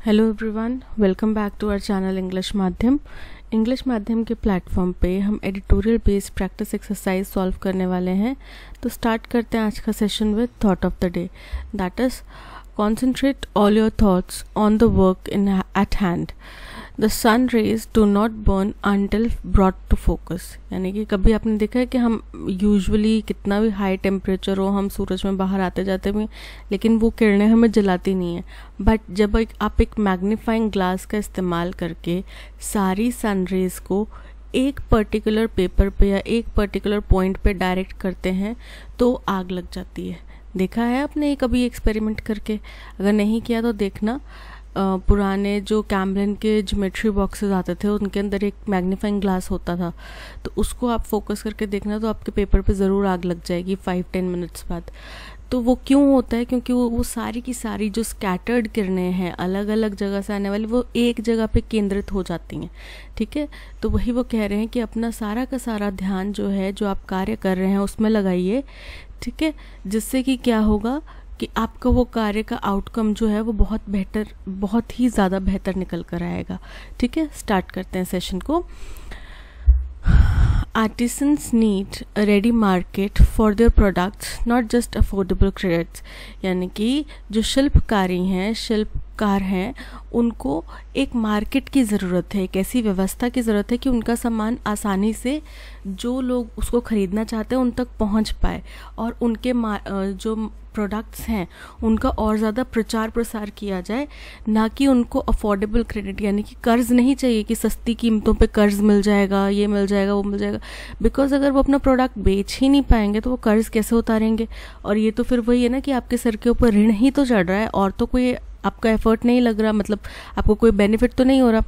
Hello everyone, welcome back to our channel English माध्यम के platform पे हम editorial based practice exercise solve करने वाले हैं। तो स्टार्ट करते हैं आज का session with thought of the day, that is concentrate all your thoughts on the work at hand. The sun rays do not burn until brought to focus. यानी कि कभी आपने देखा है कि हम यूजुअली कितना भी हाई टेम्परेचर हो, हम सूरज में बाहर आते जाते भी, लेकिन वो किरणें हमें जलाती नहीं है। बट जब आप एक मैग्नीफाइंग ग्लास का इस्तेमाल करके सारी सन रेज को एक पर्टिकुलर पेपर पे या एक पर्टिकुलर पॉइंट पे डायरेक्ट करते हैं तो आग लग जाती है। देखा है आपने कभी एक्सपेरिमेंट करके? अगर नहीं किया तो देखना। पुराने जो कैमलिन के ज्योमेट्री बॉक्सेस आते थे उनके अंदर एक मैग्नीफाइंग ग्लास होता था, तो उसको आप फोकस करके देखना तो आपके पेपर पे ज़रूर आग लग जाएगी 5-10 मिनट्स बाद। तो वो क्यों होता है? क्योंकि वो सारी की सारी जो स्कैटर्ड किरणें हैं अलग अलग जगह से आने वाली, वो एक जगह पे केंद्रित हो जाती हैं। ठीक है, तो वही वो कह रहे हैं कि अपना सारा का सारा ध्यान जो है, जो आप कार्य कर रहे हैं उसमें लगाइए। ठीक है, जिससे कि क्या होगा कि आपका वो कार्य का आउटकम जो है वो बहुत ही ज़्यादा बेहतर निकल कर आएगा। ठीक है, स्टार्ट करते हैं सेशन को। Artisans need a ready market for their products, not just affordable credits. यानी कि जो शिल्पकार हैं उनको एक मार्केट की ज़रूरत है, एक ऐसी व्यवस्था की ज़रूरत है कि उनका सामान आसानी से जो लोग उसको ख़रीदना चाहते हैं उन तक पहुंच पाए, और उनके जो प्रोडक्ट्स हैं उनका और ज़्यादा प्रचार प्रसार किया जाए, ना कि उनको अफोर्डेबल क्रेडिट यानी कि कर्ज नहीं चाहिए कि सस्ती कीमतों पे कर्ज मिल जाएगा, ये मिल जाएगा, वो मिल जाएगा। बिकॉज अगर वो अपना प्रोडक्ट बेच ही नहीं पाएंगे तो वो कर्ज कैसे उतारेंगे? और ये तो फिर वही है ना कि आपके सर के ऊपर ऋण ही तो चढ़ रहा है और तो कोई आपका एफर्ट नहीं लग रहा, मतलब आपको कोई बेनिफिट तो नहीं हो रहा।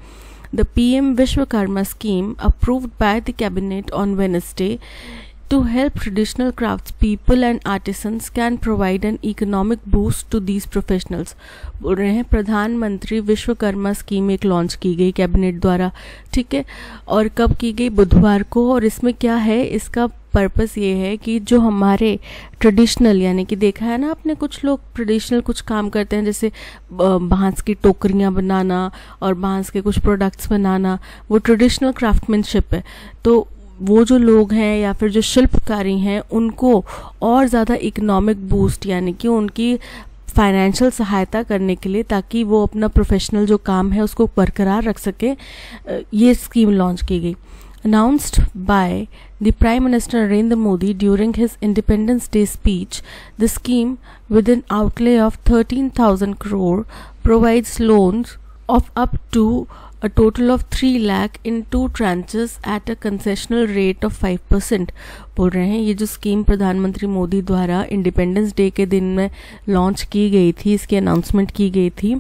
The PM Vishwakarma scheme approved by the cabinet on Wednesday to help traditional craftspeople and artisans can provide an economic boost to these professionals. बोल रहे हैं प्रधानमंत्री विश्वकर्मा स्कीम एक लॉन्च की गई कैबिनेट द्वारा। ठीक है, और कब की गई? बुधवार को। और इसमें क्या है, इसका पर्पस ये है कि जो हमारे ट्रेडिशनल, यानी कि देखा है ना आपने, कुछ लोग ट्रेडिशनल कुछ काम करते हैं जैसे बांस की टोकरियां बनाना और बांस के कुछ प्रोडक्ट्स बनाना, वो ट्रेडिशनल क्राफ्टमैनशिप है। तो वो जो लोग हैं या फिर जो शिल्पकारी हैं उनको और ज़्यादा इकोनॉमिक बूस्ट यानी कि उनकी फाइनेंशियल सहायता करने के लिए, ताकि वो अपना प्रोफेशनल जो काम है उसको बरकरार रख सके, ये स्कीम लॉन्च की गई। Announced by the Prime Minister Narendra Modi during his Independence Day speech, the scheme, with an outlay of 13,000 crore, provides loans of up to a total of 3 lakh in 2 tranches at a concessional rate of 5%. बोल रहे हैं ये जो scheme प्रधानमंत्री मोदी द्वारा independence day के दिन में लॉन्च की गई थी, इसकी अनाउंसमेंट की गई थी,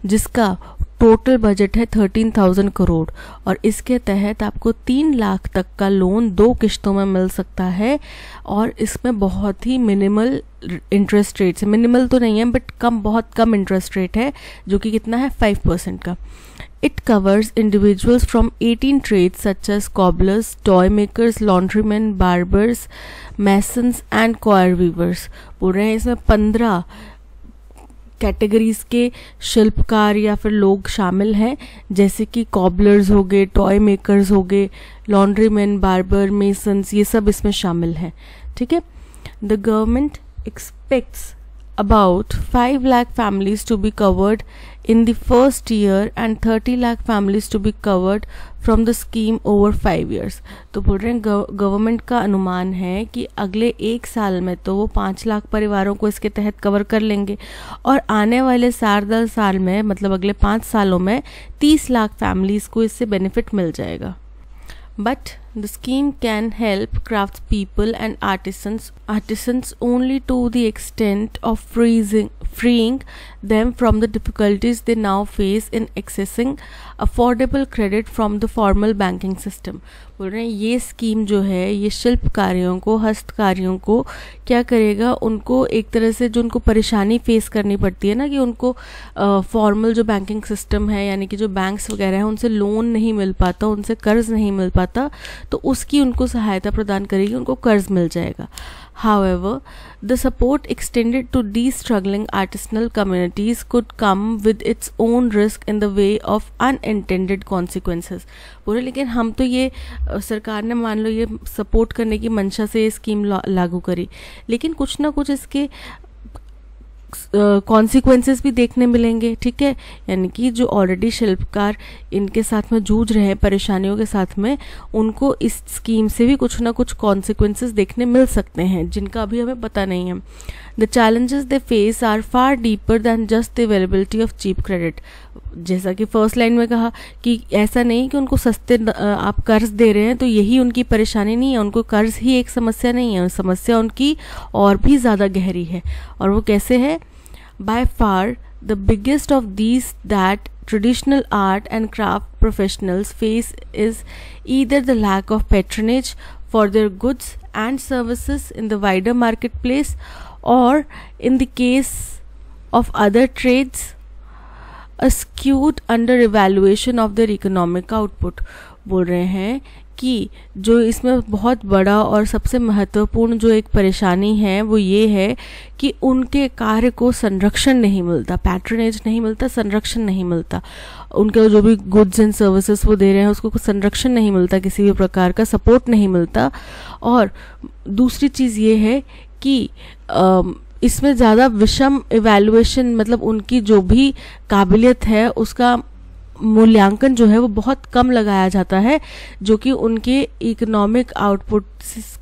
जिसका टोटल बजट है 13,000 करोड़, और इसके तहत आपको 3 लाख तक का लोन 2 किश्तों में मिल सकता है। और इसमें बहुत ही मिनिमल इंटरेस्ट रेट्स है, मिनिमल तो नहीं है बट बहुत कम इंटरेस्ट रेट है, जो कि कितना है 5% का। It covers individuals from 18 trades such as cobblers, toy makers, laundrymen, barbers, masons and coir weavers. बोल रहे हैं इसमें 15 कैटेगरीज के शिल्पकार या फिर लोग शामिल हैं, जैसे कि कॉबलर्स हो गए, टॉय मेकर्स हो गए, लॉन्ड्रीमैन, बार्बर, मेसन्स, ये सब इसमें शामिल हैं। ठीक है, the government aspects about 5 lakh families to be covered in the first year and 30 lakh families to be covered from the scheme over 5 years. तो बोल रहे हैं गवर्नमेंट का अनुमान है कि अगले 1 साल में तो वो 5 लाख परिवारों को इसके तहत कवर कर लेंगे, और आने वाले 7 साल में, मतलब अगले 5 सालों में 30 लाख फैमिलीज को इससे बेनिफिट मिल जाएगा। But the scheme can help craftspeople and artisans only to the extent of freeing them from the difficulties they now face in accessing affordable credit from the formal banking system. बोल रहे हैं ये scheme जो है ये शिल्पकारियों को, हस्तकारियों को क्या करेगा, उनको एक तरह से जो उनको परेशानी फेस करनी पड़ती है ना कि उनको फॉर्मल जो बैंकिंग सिस्टम है यानी कि जो बैंक्स वगैरह हैं उनसे लोन नहीं मिल पाता, उनसे कर्ज नहीं मिल पाता, तो उसकी उनको सहायता प्रदान करेगी, उनको कर्ज मिल जाएगा. However, the support extended to these struggling artisanal communities could come with its own risk in the way of unintended consequences. बोले लेकिन हम तो ये सरकार ने मान लो ये सपोर्ट करने की मंशा से ये स्कीम लागू करी, लेकिन कुछ ना कुछ इसके कॉन्सिक्वेंसेस भी देखने मिलेंगे. ठीक है, यानी कि जो ऑलरेडी शिल्पकार इनके साथ में जूझ रहे हैं परेशानियों के साथ में, उनको इस स्कीम से भी कुछ ना कुछ कॉन्सिक्वेंसेस देखने मिल सकते हैं जिनका अभी हमें पता नहीं है. The challenges they face are far deeper than just the availability of cheap credit. जैसा कि फर्स्ट लाइन में कहा कि ऐसा नहीं कि उनको सस्ते आप कर्ज दे रहे हैं तो यही उनकी परेशानी नहीं है, उनको कर्ज ही एक समस्या नहीं है, समस्या उनकी और भी ज़्यादा गहरी है. और वो कैसे है? By far the biggest of these that traditional art and craft professionals face is either the lack of patronage for their goods and services in the wider marketplace, or in the case of other trades, a skewed under evaluation of their economic output. बोल रहे हैं कि जो इसमें बहुत बड़ा और सबसे महत्वपूर्ण जो एक परेशानी है वो ये है कि उनके कार्य को संरक्षण नहीं मिलता, पैट्रनेज नहीं मिलता, संरक्षण नहीं मिलता. उनके जो भी गुड्स एंड सर्विसेज वो दे रहे हैं उसको कुछ संरक्षण नहीं मिलता, किसी भी प्रकार का सपोर्ट नहीं मिलता. और दूसरी चीज़ ये है कि इसमें ज़्यादा विषम इवैल्यूएशन, मतलब उनकी जो भी काबिलियत है उसका मूल्यांकन जो है वो बहुत कम लगाया जाता है, जो कि उनके इकोनॉमिक आउटपुट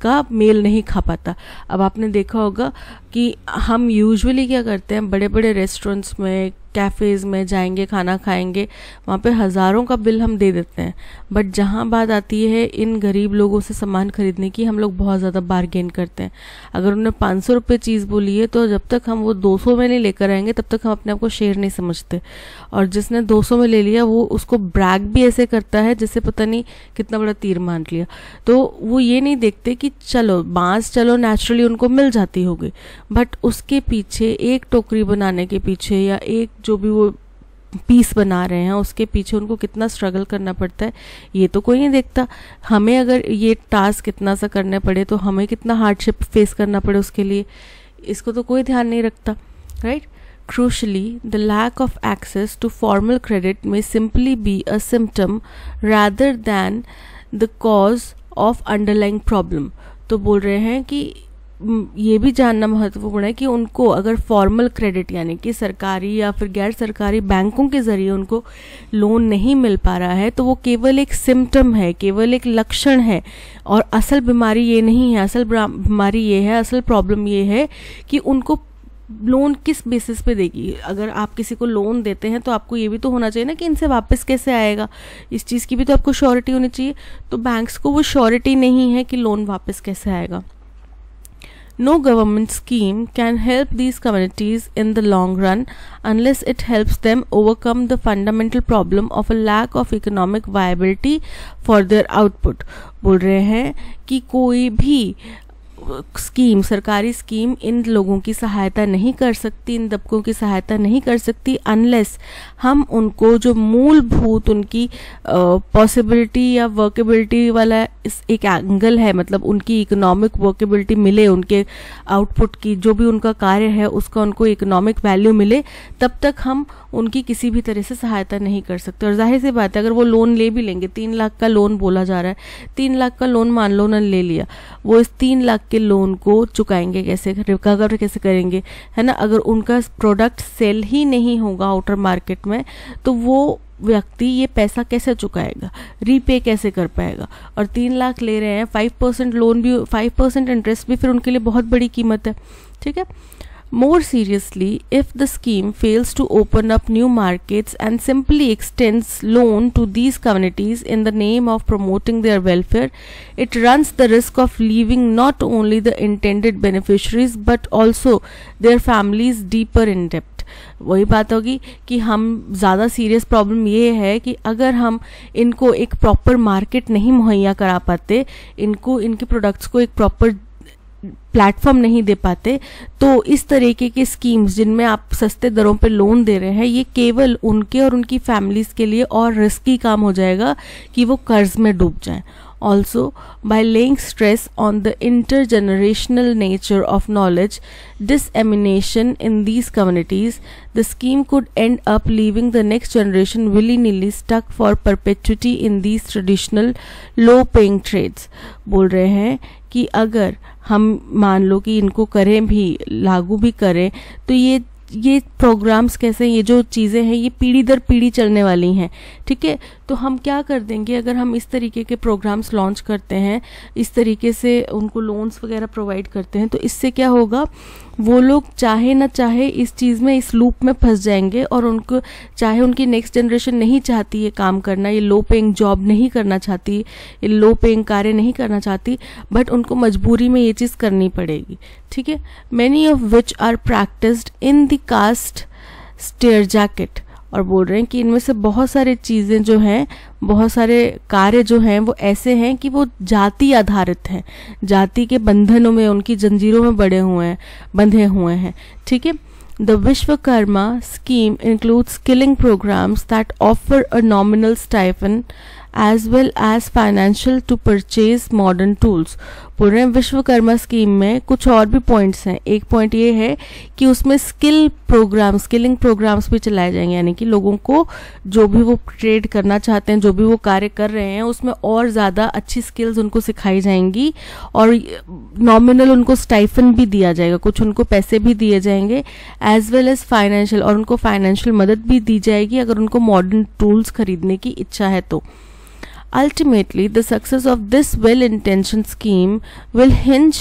का मेल नहीं खा पाता. अब आपने देखा होगा कि हम यूजुअली क्या करते हैं, बड़े बड़े रेस्टोरेंट्स में, कैफ़ेज़ में जाएंगे, खाना खाएंगे, वहाँ पे हज़ारों का बिल हम दे देते हैं. बट जहाँ बात आती है इन गरीब लोगों से सामान खरीदने की, हम लोग बहुत ज़्यादा बार्गेन करते हैं. अगर उन्होंने 500 रुपये चीज़ बोली है तो जब तक हम वो 200 में नहीं लेकर आएंगे तब तक हम अपने आप को शेर नहीं समझते. और जिसने 200 में ले लिया वो उसको ब्रैग भी ऐसे करता है जैसे पता नहीं कितना बड़ा तीर मान लिया. तो वो ये नहीं देखते कि चलो बांस चलो नेचुरली उनको मिल जाती होगी, बट उसके पीछे एक टोकरी बनाने के पीछे या एक जो भी वो पीस बना रहे हैं उसके पीछे उनको कितना स्ट्रगल करना पड़ता है ये तो कोई नहीं देखता. हमें अगर ये टास्क कितना सा करने पड़े तो हमें कितना हार्डशिप फेस करना पड़े उसके लिए, इसको तो कोई ध्यान नहीं रखता. Right. Crucially, the lack of access to formal credit may simply be a symptom rather than the cause of underlying problem. तो बोल रहे हैं कि ये भी जानना महत्वपूर्ण है कि उनको अगर फॉर्मल क्रेडिट यानी कि सरकारी या फिर गैर सरकारी बैंकों के ज़रिए उनको लोन नहीं मिल पा रहा है तो वो केवल एक सिम्टम है, केवल एक लक्षण है, और असल बीमारी ये नहीं है. असल बीमारी ये है, असल प्रॉब्लम ये है कि उनको लोन किस बेसिस पे देगी. अगर आप किसी को लोन देते हैं तो आपको ये भी तो होना चाहिए ना कि इनसे वापस कैसे आएगा, इस चीज़ की भी तो आपको श्योरिटी होनी चाहिए. तो बैंक्स को वो श्योरिटी नहीं है कि लोन वापस कैसे आएगा. No government scheme can help these communities in the long run unless it helps them overcome the fundamental problem of a lack of economic viability for their output. बोल रहे हैं कि कोई भी स्कीम, सरकारी स्कीम इन लोगों की सहायता नहीं कर सकती, इन तबकों की सहायता नहीं कर सकती अनलेस हम उनको जो मूलभूत उनकी पॉसिबिलिटी या वर्केबिलिटी वाला इस एक एंगल है, मतलब उनकी इकोनॉमिक वर्केबिलिटी मिले, उनके आउटपुट की जो भी उनका कार्य है उसका उनको इकोनॉमिक वैल्यू मिले, तब तक हम उनकी किसी भी तरह से सहायता नहीं कर सकते. और जाहिर सी बात है अगर वो लोन ले भी लेंगे, 3 लाख का लोन बोला जा रहा है, 3 लाख का लोन मान लो उन्होंने ले लिया, वो इस 3 लाख के लोन को चुकाएंगे कैसे, रिकवर कैसे करेंगे, है ना. अगर उनका प्रोडक्ट सेल ही नहीं होगा आउटर मार्केट में तो वो व्यक्ति ये पैसा कैसे चुकाएगा, रीपे कैसे कर पाएगा. और 3 लाख ले रहे हैं, 5% लोन भी, 5% इंटरेस्ट भी फिर उनके लिए बहुत बड़ी कीमत है. ठीक है. More seriously, if the scheme fails to open up new markets and simply extends loan to these communities in the name of promoting their welfare, it runs the risk of leaving not only the intended beneficiaries but also their families deeper in debt. वही बात होगी कि हम ज़्यादा serious problem ये है कि अगर हम इनको एक प्रॉपर मार्केट नहीं मुहैया करा पाते, इनको इनके प्रोडक्ट्स को एक प्रॉपर प्लेटफॉर्म नहीं दे पाते, तो इस तरीके के स्कीम्स जिनमें आप सस्ते दरों पे लोन दे रहे हैं, ये केवल उनके और उनकी फैमिलीज के लिए और रिस्की काम हो जाएगा कि वो कर्ज में डूब जाएं. Also, by laying stress on the intergenerational nature of knowledge dissemination in these communities, the scheme could end up leaving the next generation willy-nilly stuck for perpetuity in these traditional low-paying trades. बोल रहे हैं कि अगर हम मान लो कि इनको करें भी, लागू भी करें, तो ये प्रोग्राम्स कैसे, ये जो चीज़ें हैं ये पीढ़ी दर पीढ़ी चलने वाली हैं. ठीक है, तो हम क्या कर देंगे अगर हम इस तरीके के प्रोग्राम्स लॉन्च करते हैं, इस तरीके से उनको लोन्स वगैरह प्रोवाइड करते हैं, तो इससे क्या होगा, वो लोग चाहे ना चाहे इस चीज़ में, इस लूप में फंस जाएंगे. और उनको चाहे उनकी नेक्स्ट जनरेशन नहीं चाहती ये काम करना, ये लो पेइंग जॉब नहीं करना चाहती, ये लो पेइंग कार्य नहीं करना चाहती, बट उनको मजबूरी में ये चीज़ करनी पड़ेगी. ठीक है, many of which are practised in the caste stair jacket. और बोल रहे हैं कि इनमें से बहुत सारे चीज़ें जो हैं, बहुत सारे कार्य जो हैं वो ऐसे हैं कि वो जाति आधारित हैं, जाति के बंधनों में, उनकी जंजीरों में बंधे हुए हैं. ठीक है, the Vishwakarma scheme includes skilling programmes that offer a nominal stipend as well as financial to purchase modern tools. बोल रहे हैं विश्वकर्मा स्कीम में कुछ और भी पॉइंट्स हैं. एक पॉइंट ये है कि उसमें स्किलिंग प्रोग्राम्स भी चलाए जाएंगे, यानी कि लोगों को जो भी वो ट्रेड करना चाहते हैं, जो भी वो कार्य कर रहे हैं, उसमें और ज़्यादा अच्छी स्किल्स उनको सिखाई जाएंगी और नॉमिनल उनको स्टाइफन भी दिया जाएगा, कुछ उनको पैसे भी दिए जाएंगे, एज वेल एज फाइनेंशियल, और उनको फाइनेंशियल मदद भी दी जाएगी अगर उनको मॉडर्न टूल्स खरीदने की इच्छा है तो. Ultimately, the success of this well-intentioned scheme will hinge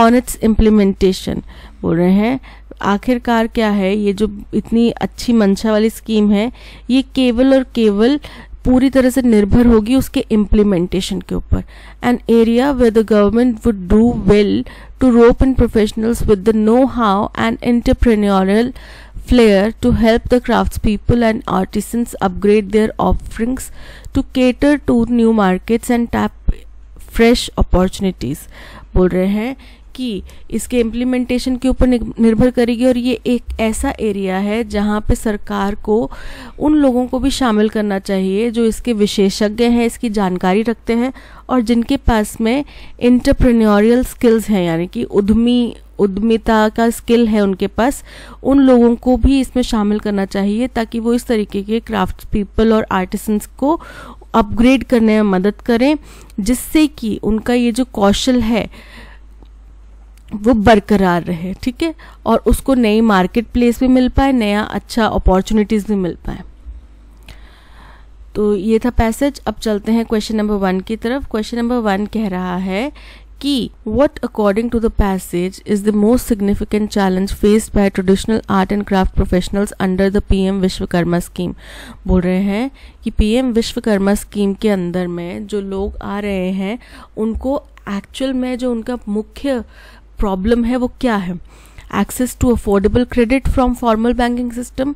on its implementation. बोल रहे हैं आखिरकार क्या है, ये जो इतनी अच्छी मंशा वाली स्कीम है, ये केवल और केवल पूरी तरह से निर्भर होगी उसके इम्प्लीमेंटेशन के ऊपर. An area where the government would do well to rope in professionals with the know-how and entrepreneurial flair to help the craftspeople and artisans upgrade their offerings to cater to new markets and tap fresh opportunities. बोल रहे हैं कि इसके implementation के ऊपर निर्भर करेगी, और ये एक ऐसा एरिया है जहाँ पे सरकार को उन लोगों को भी शामिल करना चाहिए जो इसके विशेषज्ञ हैं, इसकी जानकारी रखते हैं, और जिनके पास में इंटरप्रेन्योरियल स्किल्स हैं, यानी कि उद्यमिता का स्किल है उनके पास. उन लोगों को भी इसमें शामिल करना चाहिए ताकि वो इस तरीके के क्राफ्ट पीपल और आर्टिसंस को अपग्रेड करने में मदद करें, जिससे कि उनका ये जो कौशल है वो बरकरार रहे. ठीक है, और उसको नई मार्केट प्लेस भी मिल पाए, नया अच्छा अपॉर्चुनिटीज भी मिल पाए. तो ये था पैसेज. अब चलते हैं क्वेश्चन नंबर 1 की तरफ. क्वेश्चन नंबर 1 कह रहा है कि what according to the passage is the most significant challenge faced by traditional art and craft professionals under the PM Vishwakarma scheme. बोल रहे हैं कि PM विश्वकर्मा स्कीम के अंदर में जो लोग आ रहे हैं उनको एक्चुअल में जो उनका मुख्य प्रॉब्लम है वो क्या है. Access to affordable credit from formal banking system.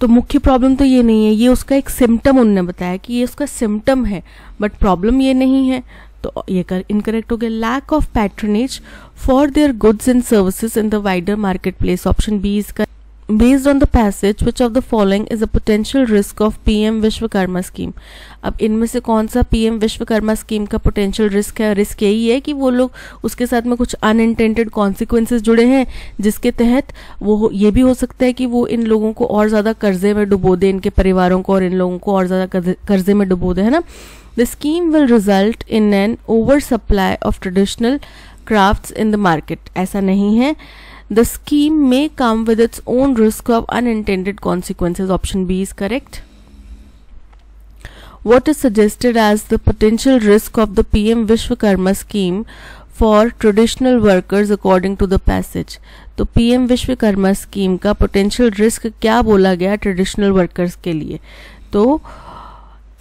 तो मुख्य प्रॉब्लम तो ये नहीं है, ये उसका एक सिम्टम उन्होंने बताया कि ये उसका सिम्टम है, बट प्रॉब्लम ये नहीं है. तो ये इनकरेक्ट हो गया. Lack of patronage for their goods and services in the wider market place. Option B इसका. Based on the passage, which of the following is a potential risk of PM Vishwakarma scheme. अब इनमें से कौन सा PM Vishwakarma scheme का potential risk है. Risk यही है कि वो लोग उसके साथ में कुछ अनइंटेंडेड कॉन्सिक्वेंसेज जुड़े हैं, जिसके तहत वो ये भी हो सकता है कि वो इन लोगों को और ज़्यादा कर्जे में डुबो दे, इनके परिवारों को और इन लोगों को और ज़्यादा कर्जे में डुबो दे, है ना. The scheme will result in an oversupply of traditional crafts in the market. ऐसा नहीं है. The scheme may come with its own risk of unintended consequences. Option B is correct. What is suggested as the potential risk of the PM Vishwakarma scheme for traditional workers according to the passage? तो PM Vishwakarma scheme का potential risk क्या बोला गया traditional workers के लिए. तो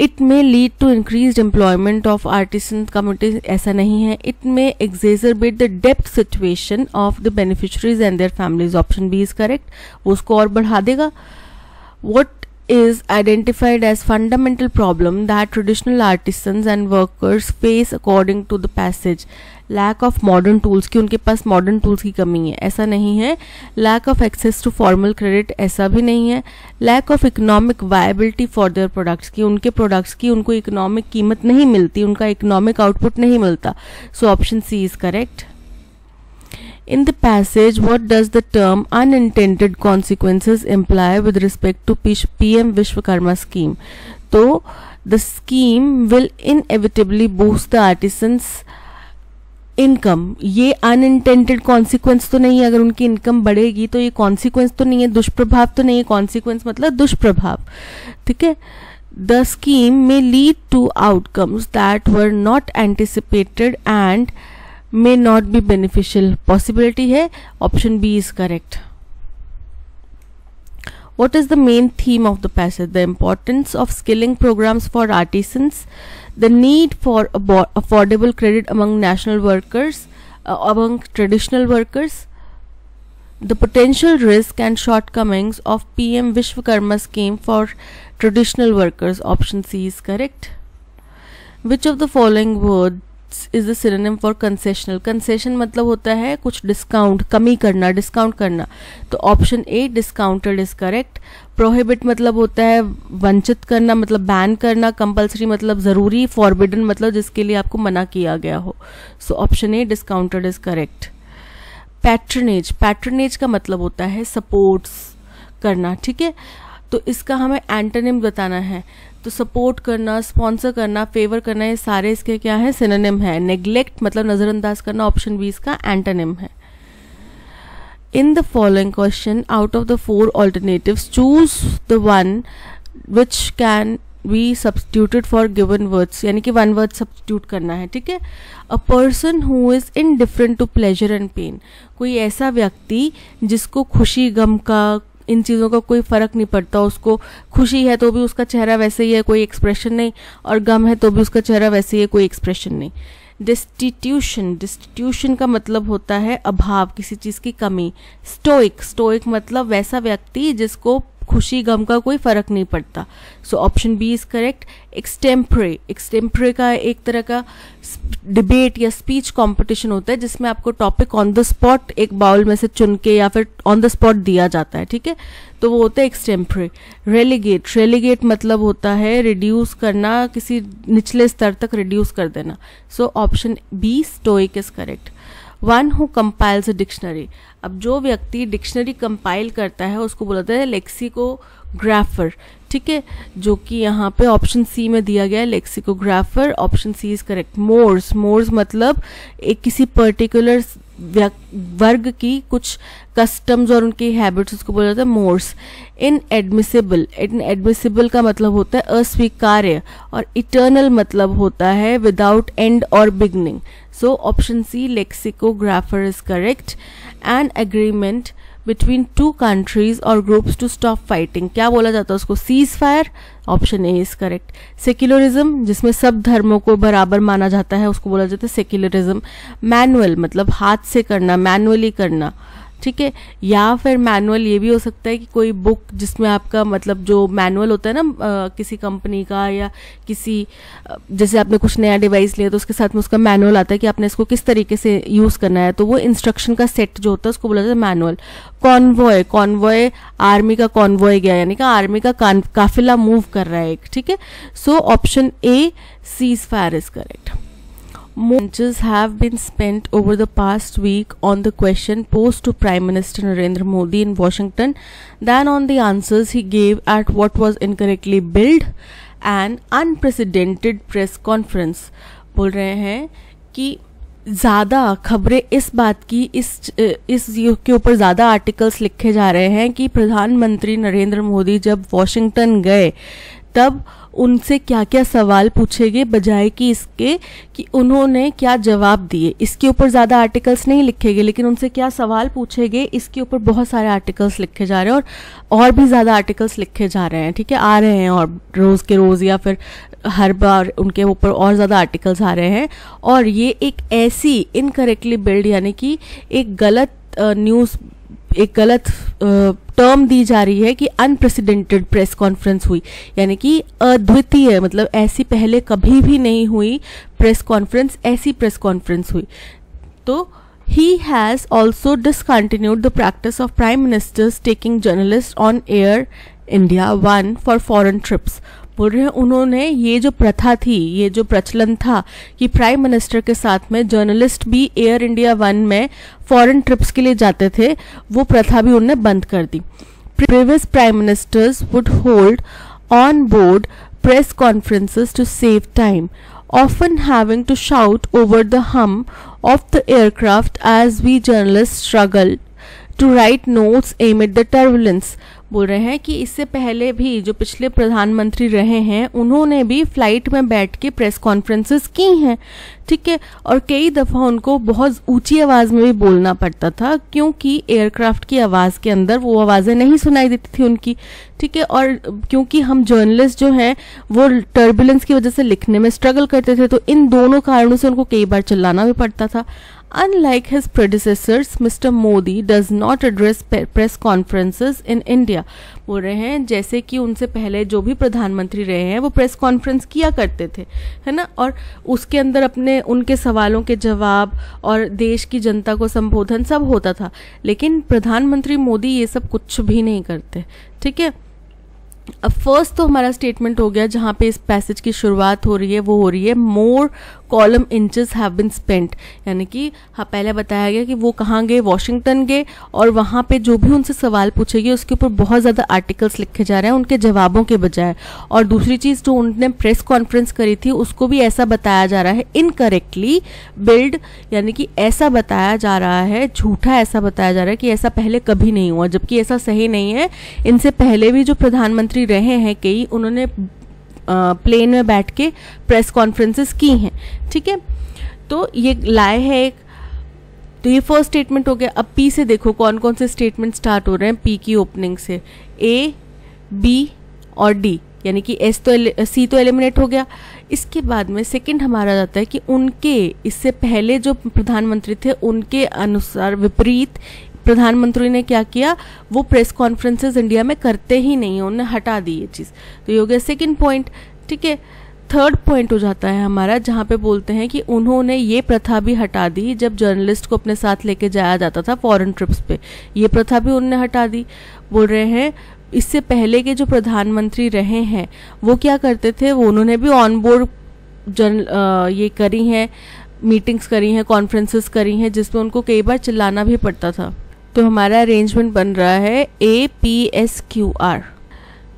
it may lead to increase employment of artisan communities. ऐसा नहीं है. It may exacerbate the depth situation of the beneficiaries and their families. Option B is correct. वो उसको और बढ़ा देगा. What is identified as fundamental problem that traditional artisans and workers face according to the passage. Lack of modern tools, कि उनके पास modern tools की कमी है, ऐसा नहीं है. Lack of access to formal credit, ऐसा भी नहीं है. Lack of economic viability for their products, कि उनके प्रोडक्ट्स की उनको इकोनॉमिक कीमत नहीं मिलती, उनका इकोनॉमिक आउटपुट नहीं मिलता. So option C is correct. In the passage, what does the term unintended consequences imply with respect to PM Vishwakarma scheme? तो the scheme will inevitably boost the artisans' income. ये unintended consequence तो नहीं है. अगर उनकी income बढ़ेगी तो ये consequence तो नहीं है, दुष्प्रभाव तो नहीं है. consequence मतलब दुष्प्रभाव, ठीक है. The scheme may lead to outcomes that were not anticipated and may not be beneficial. Possibility है. Option B is correct. What is the main theme of the passage? The importance of skilling programs for artisans, the need for affordable credit among national workers, among traditional workers, the potential risk and shortcomings of PM Vishwakarma scheme for traditional workers. Option C is correct. Which of the following words is the synonym for concessional? concession मतलब होता है कुछ discount, कमी करना, discount करना. तो option A discounted is correct. Prohibit मतलब होता है वंचित करना, मतलब बैन करना. कंपल्सरी मतलब जरूरी. फॉरबिडन मतलब जिसके लिए आपको मना किया गया हो. So option A discounted is correct. Patronage, patronage का मतलब होता है सपोर्ट्स करना, ठीक है. तो इसका हमें एंटोनिम बताना है. तो सपोर्ट करना, स्पॉन्सर करना, फेवर करना, ये सारे इसके क्या है, सिनोनिम है. नेग्लेक्ट मतलब नजरअंदाज करना, ऑप्शन बी इसका एंटोनिम है. In the following question out of the 4 alternatives choose the one which can be substituted for given words, यानी कि 1 word सब्स्टिट्यूट करना है, ठीक है. A person who is indifferent to pleasure and pain, कोई ऐसा व्यक्ति जिसको खुशी गम का, इन चीज़ों का कोई फर्क नहीं पड़ता. उसको खुशी है तो भी उसका चेहरा वैसे ही है, कोई एक्सप्रेशन नहीं, और गम है तो भी उसका चेहरा वैसे ही है, कोई एक्सप्रेशन नहीं. डिस्टिट्यूशन, डिस्टिट्यूशन का मतलब होता है अभाव, किसी चीज़ की कमी. स्टोइक, स्टोइक मतलब वैसा व्यक्ति जिसको खुशी गम का कोई फर्क नहीं पड़ता. So option B is correct. Extempore, extempore का एक तरह का डिबेट या स्पीच कंपटीशन होता है जिसमें आपको टॉपिक ऑन द स्पॉट एक बाउल में से चुन के या फिर ऑन द स्पॉट दिया जाता है, ठीक है. तो वो होता है एक्सटेम्परे. रेलीगेट, रेलीगेट मतलब होता है रिड्यूस करना, किसी निचले स्तर तक रिड्यूस कर देना. So option B stoic is correct. One who compiles a dictionary, अब जो व्यक्ति डिक्शनरी कंपाइल करता है उसको बोला जाता है लेक्सिकोग्राफर, ठीक है, जो कि यहाँ पे ऑप्शन सी में दिया गया है, lexicographer. Option C is correct. Morse, morse मतलब एक किसी पर्टिकुलर वर्ग की कुछ कस्टम्स और उनकी हैबिट्स, उसको बोला जाता है मोर्स. इनएडमिसिबल, इनएडमिसिबल का मतलब होता है अस्वीकार्य, और इटर्नल मतलब होता है विदाउट एंड और beginning. So option C lexicographer is correct. An agreement between 2 countries और ग्रुप्स टू स्टॉप फाइटिंग, क्या बोला जाता है उसको, ceasefire. Option A is correct. Secularism, जिसमें सब धर्मों को बराबर माना जाता है, उसको बोला जाता है सेक्युलरिज्म. मैनुअल मतलब हाथ से करना, मैनुअली करना, ठीक है. या फिर मैनुअल ये भी हो सकता है कि कोई बुक जिसमें आपका मतलब जो मैनुअल होता है ना किसी कंपनी का, या किसी जैसे आपने कुछ नया डिवाइस लिया तो उसके साथ में उसका मैनुअल आता है कि आपने इसको किस तरीके से यूज़ करना है, तो वो इंस्ट्रक्शन का सेट जो होता है उसको बोला जाता है मैनुअल. कॉन्वॉय, कॉन्वॉय आर्मी का कॉन्वॉय गया, यानी कि आर्मी का काफिला मूव कर रहा है एक, ठीक है. सो option A cease fire is correct. More attention have been spent over the past week on the question posed to Prime Minister Narendra Modi in Washington than on the answers he gave at what was incorrectly billed an unprecedented press conference. बोल रहे हैं कि ज़्यादा खबरें इस बात की, इस के ऊपर ज़्यादा आर्टिकल्स लिखे जा रहे हैं कि प्रधानमंत्री नरेंद्र मोदी जब वॉशिंगटन गए तब उनसे क्या क्या सवाल पूछे गए, बजाय कि इसके कि उन्होंने क्या जवाब दिए. इसके ऊपर ज़्यादा आर्टिकल्स नहीं लिखे गए, लेकिन उनसे क्या सवाल पूछे गए इसके ऊपर बहुत सारे आर्टिकल्स लिखे जा रहे हैं, और भी ज़्यादा आर्टिकल्स लिखे जा रहे हैं, ठीक है, आ रहे हैं, और रोज़ के रोज़ या फिर हर बार उनके ऊपर और ज़्यादा आर्टिकल्स आ रहे हैं. और ये एक ऐसी इनकरेक्टली बिल्ड, यानी कि एक गलत न्यूज़ एक गलत टर्म दी जा रही है कि अनप्रेसिडेंटेड प्रेस कॉन्फ्रेंस हुई, यानी कि अद्वितीय, मतलब ऐसी पहले कभी भी नहीं हुई प्रेस कॉन्फ्रेंस, ऐसी प्रेस कॉन्फ्रेंस हुई। तो he has also discontinued the practice of prime ministers taking journalists on Air India One for foreign trips। बोल रहे हैं उन्होंने ये जो प्रथा थी, ये जो प्रचलन था कि प्राइम मिनिस्टर के साथ में जर्नलिस्ट भी एयर इंडिया वन में फॉरेन ट्रिप्स के लिए जाते थे, वो प्रथा भी उन्होंने बंद कर दी। Previous prime ministers would hold on board press conferences to save time, often having to shout over the hum of the aircraft as we journalists struggled to write notes amid the turbulence। बोल रहे हैं कि इससे पहले भी जो पिछले प्रधानमंत्री रहे हैं उन्होंने भी फ्लाइट में बैठ के प्रेस कॉन्फ्रेंसेस की हैं, ठीक है, और कई दफ़ा उनको बहुत ऊंची आवाज़ में भी बोलना पड़ता था क्योंकि एयरक्राफ्ट की आवाज़ के अंदर वो आवाज़ें नहीं सुनाई देती थी उनकी, ठीक है, और क्योंकि हम जर्नलिस्ट जो हैं वो टर्बुलेंस की वजह से लिखने में स्ट्रगल करते थे, तो इन दोनों कारणों से उनको कई बार चिल्लाना भी पड़ता था। Unlike his predecessors, Mr. Modi does not address press conferences in India। बोल रहे हैं जैसे कि उनसे पहले जो भी प्रधानमंत्री रहे हैं वो प्रेस कॉन्फ्रेंस किया करते थे, है ना, और उसके अंदर अपने उनके सवालों के जवाब और देश की जनता को संबोधन सब होता था, लेकिन प्रधानमंत्री मोदी ये सब कुछ भी नहीं करते, ठीक है। अब फर्स्ट तो हमारा स्टेटमेंट हो गया जहाँ पे इस पैसेज की शुरुआत हो रही है, वो हो रही है more column inches have been spent, यानी कि हाँ पहले बताया गया कि वो कहाँ गए, वॉशिंगटन गए, और वहाँ पे जो भी उनसे सवाल पूछे गए उसके ऊपर बहुत ज़्यादा आर्टिकल्स लिखे जा रहे हैं उनके जवाबों के बजाय। और दूसरी चीज़ जो उन्होंने प्रेस कॉन्फ्रेंस करी थी उसको भी ऐसा बताया जा रहा है इनकरेक्टली बिल्ड, यानी कि ऐसा बताया जा रहा है, झूठा ऐसा बताया जा रहा है कि ऐसा पहले कभी नहीं हुआ, जबकि ऐसा सही नहीं है। इनसे पहले भी जो प्रधानमंत्री रहे हैं कई, उन्होंने प्लेन में बैठ के प्रेस कॉन्फ्रेंसेस की हैं, ठीक है। तो ये लाए है एक, तो ये फर्स्ट स्टेटमेंट हो गया। अब पी से देखो कौन कौन से स्टेटमेंट स्टार्ट हो रहे हैं पी की ओपनिंग से, ए, बी और डी, यानी कि एस तो सी तो एलिमिनेट हो गया। इसके बाद में सेकंड हमारा जाता है कि उनके इससे पहले जो प्रधानमंत्री थे उनके अनुसार विपरीत प्रधानमंत्री ने क्या किया, वो प्रेस कॉन्फ्रेंसेस इंडिया में करते ही नहीं, उन्होंने हटा दी ये चीज़। तो ये हो गया सेकंड पॉइंट, ठीक है। थर्ड पॉइंट हो जाता है हमारा जहाँ पे बोलते हैं कि उन्होंने ये प्रथा भी हटा दी जब जर्नलिस्ट को अपने साथ लेके जाया जाता था फॉरेन ट्रिप्स पे, ये प्रथा भी उन्होंने हटा दी। बोल रहे हैं इससे पहले के जो प्रधानमंत्री रहे हैं वो क्या करते थे, वो उन्होंने भी ऑन बोर्ड ये करी हैं, मीटिंग्स करी हैं, कॉन्फ्रेंसेस करी हैं, जिसमें उनको कई बार चिल्लाना भी पड़ता था। तो हमारा अरेंजमेंट बन रहा है APSQR।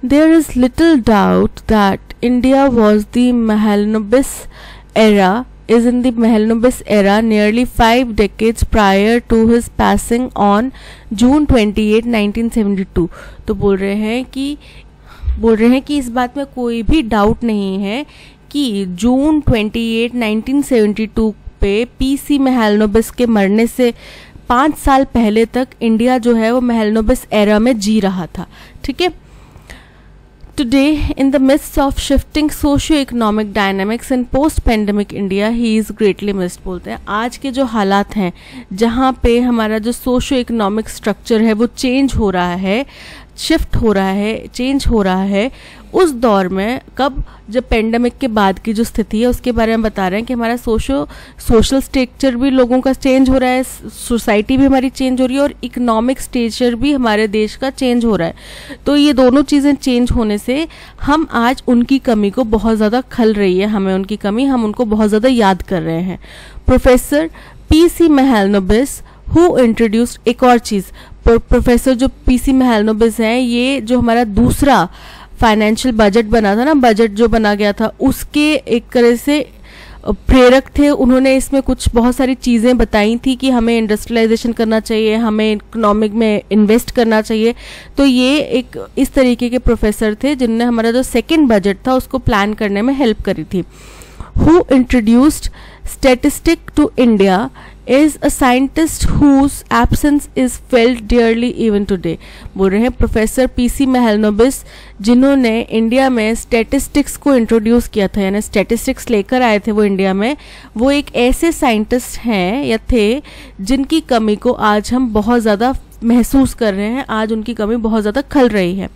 There is little doubt that India was the Mahalanobis era, is in the Mahalanobis era nearly 5 decades prior to his passing on June 28, 1972। तो बोल रहे हैं कि इस बात में कोई भी डाउट नहीं है कि जून 28, 1972 पे पीसी महलनोबिस के मरने से 5 साल पहले तक इंडिया जो है वो महलनोबिस एरा में जी रहा था, ठीक है। Today, in the midst of shifting socio-economic dynamics in post-pandemic India, he is greatly missed। बोलते हैं आज के जो हालात हैं जहाँ पे हमारा जो सोशो-इकोनॉमिक स्ट्रक्चर है वो चेंज हो रहा है, शिफ्ट हो रहा है, चेंज हो रहा है, उस दौर में कब, जब पेंडेमिक के बाद की जो स्थिति है उसके बारे में बता रहे हैं कि हमारा सोशल स्ट्रक्चर भी लोगों का चेंज हो रहा है, सोसाइटी भी हमारी चेंज हो रही है और इकोनॉमिक स्ट्रक्चर भी हमारे देश का चेंज हो रहा है। तो ये दोनों चीज़ें चेंज होने से हम आज उनकी कमी को बहुत ज़्यादा खल रही है, हमें उनकी कमी, हम उनको बहुत ज़्यादा याद कर रहे हैं। Professor PC Mahalanobis who introduced, एक और चीज़, प्रोफेसर जो पीसी महलनोबिस हैं, ये जो हमारा दूसरा फाइनेंशियल बजट बना था ना, बजट जो बना गया था उसके एक तरह से प्रेरक थे। उन्होंने इसमें कुछ बहुत सारी चीज़ें बताई थी कि हमें इंडस्ट्रियलाइजेशन करना चाहिए, हमें इकोनॉमिक में इन्वेस्ट करना चाहिए। तो ये एक इस तरीके के प्रोफेसर थे जिन्होंने हमारा जो सेकंड बजट था उसको प्लान करने में हेल्प करी थी। Who introduced statistic to India is a scientist whose absence is felt dearly even today। बोल रहे हैं प्रोफेसर पीसी महलनोबिस जिन्होंने इंडिया में स्टैटिस्टिक्स को इंट्रोड्यूस किया था, यानी स्टैटिस्टिक्स लेकर आए थे वो इंडिया में, वो एक ऐसे साइंटिस्ट हैं या थे जिनकी कमी को आज हम बहुत ज़्यादा महसूस कर रहे हैं, आज उनकी कमी बहुत ज़्यादा खल रही है।